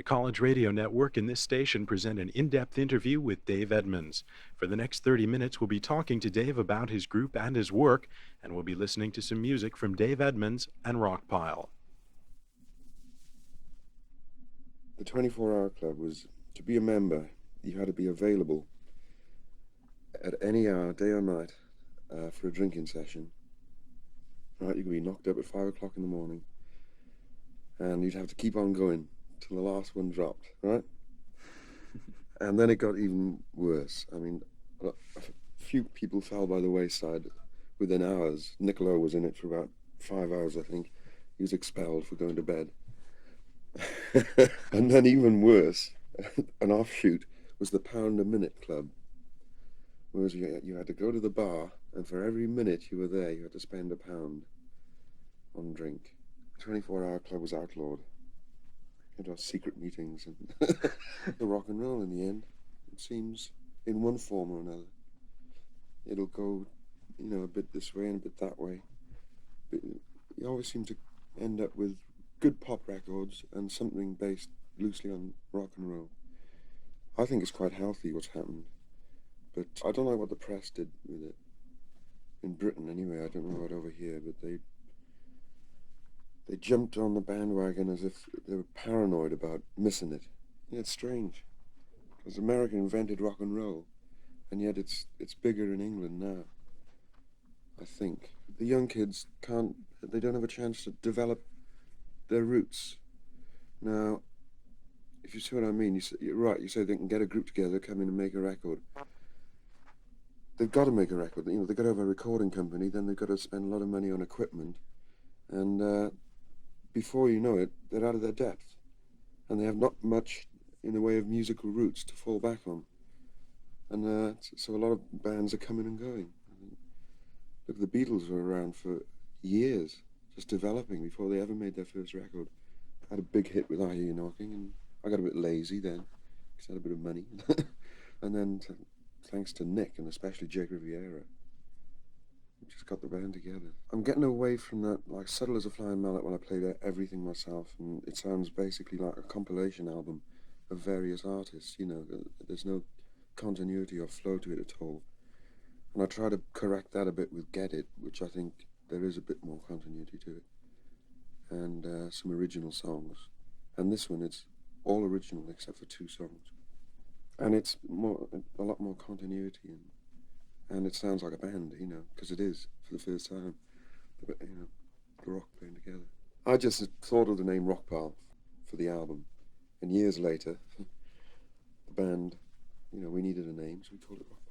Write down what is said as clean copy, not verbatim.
College Radio Network and this station present an in-depth interview with Dave Edmunds. For the next 30 minutes, we'll be talking to Dave about his group and his work, and we'll be listening to some music from Dave Edmunds and Rockpile. The 24-hour club was, to be a member, you had to be available at any hour, day or night, for a drinking session. Right, you could be knocked up at 5 o'clock in the morning, and you'd have to keep on going till the last one dropped, right? And then it got even worse. I mean, a few people fell by the wayside within hours. Niccolo was in it for about 5 hours, I think. He was expelled for going to bed. And then even worse, an offshoot was the pound a minute club. Whereas you had to go to the bar, and for every minute you were there, you had to spend £1 on drink. 24-hour club was outlawed. You had our secret meetings and the rock and roll in the end. It seems, in one form or another. It'll go, a bit this way and a bit that way. But you always seem to end up with good pop records and something based loosely on rock and roll. I think it's quite healthy what's happened, but I don't like what the press did with it. In Britain anyway, I don't know about over here, but they jumped on the bandwagon as if they were paranoid about missing it. Yeah, it's strange, because America invented rock and roll, and yet it's bigger in England now, I think. The young kids they don't have a chance to develop their roots. Now, if you see what I mean, you're right, you say they can get a group together, come in and make a record. They've got to make a record. They've got to have a recording company, then they've got to spend a lot of money on equipment, and before you know it, they're out of their depth, and they have not much in the way of musical roots to fall back on. And so a lot of bands are coming and going. Look, the Beatles were around for years, just developing before they ever made their first record. Had a big hit with I Hear You Knocking, and I got a bit lazy then, because I had a bit of money. And then, thanks to Nick, and especially Jake Riviera, we just got the band together. I'm getting away from that, like subtle as a flying mallet when I play everything myself, and it sounds basically like a compilation album of various artists, there's no continuity or flow to it at all. And I try to correct that a bit with Get It, which I think there is a bit more continuity to it, and some original songs. And this one, it's all original except for 2 songs. And it's a lot more continuity, and it sounds like a band, because it is, for the first time, the rock playing together. I just thought of the name Rockpile for the album, and years later, the band, we needed a name, so we called it Rockpile.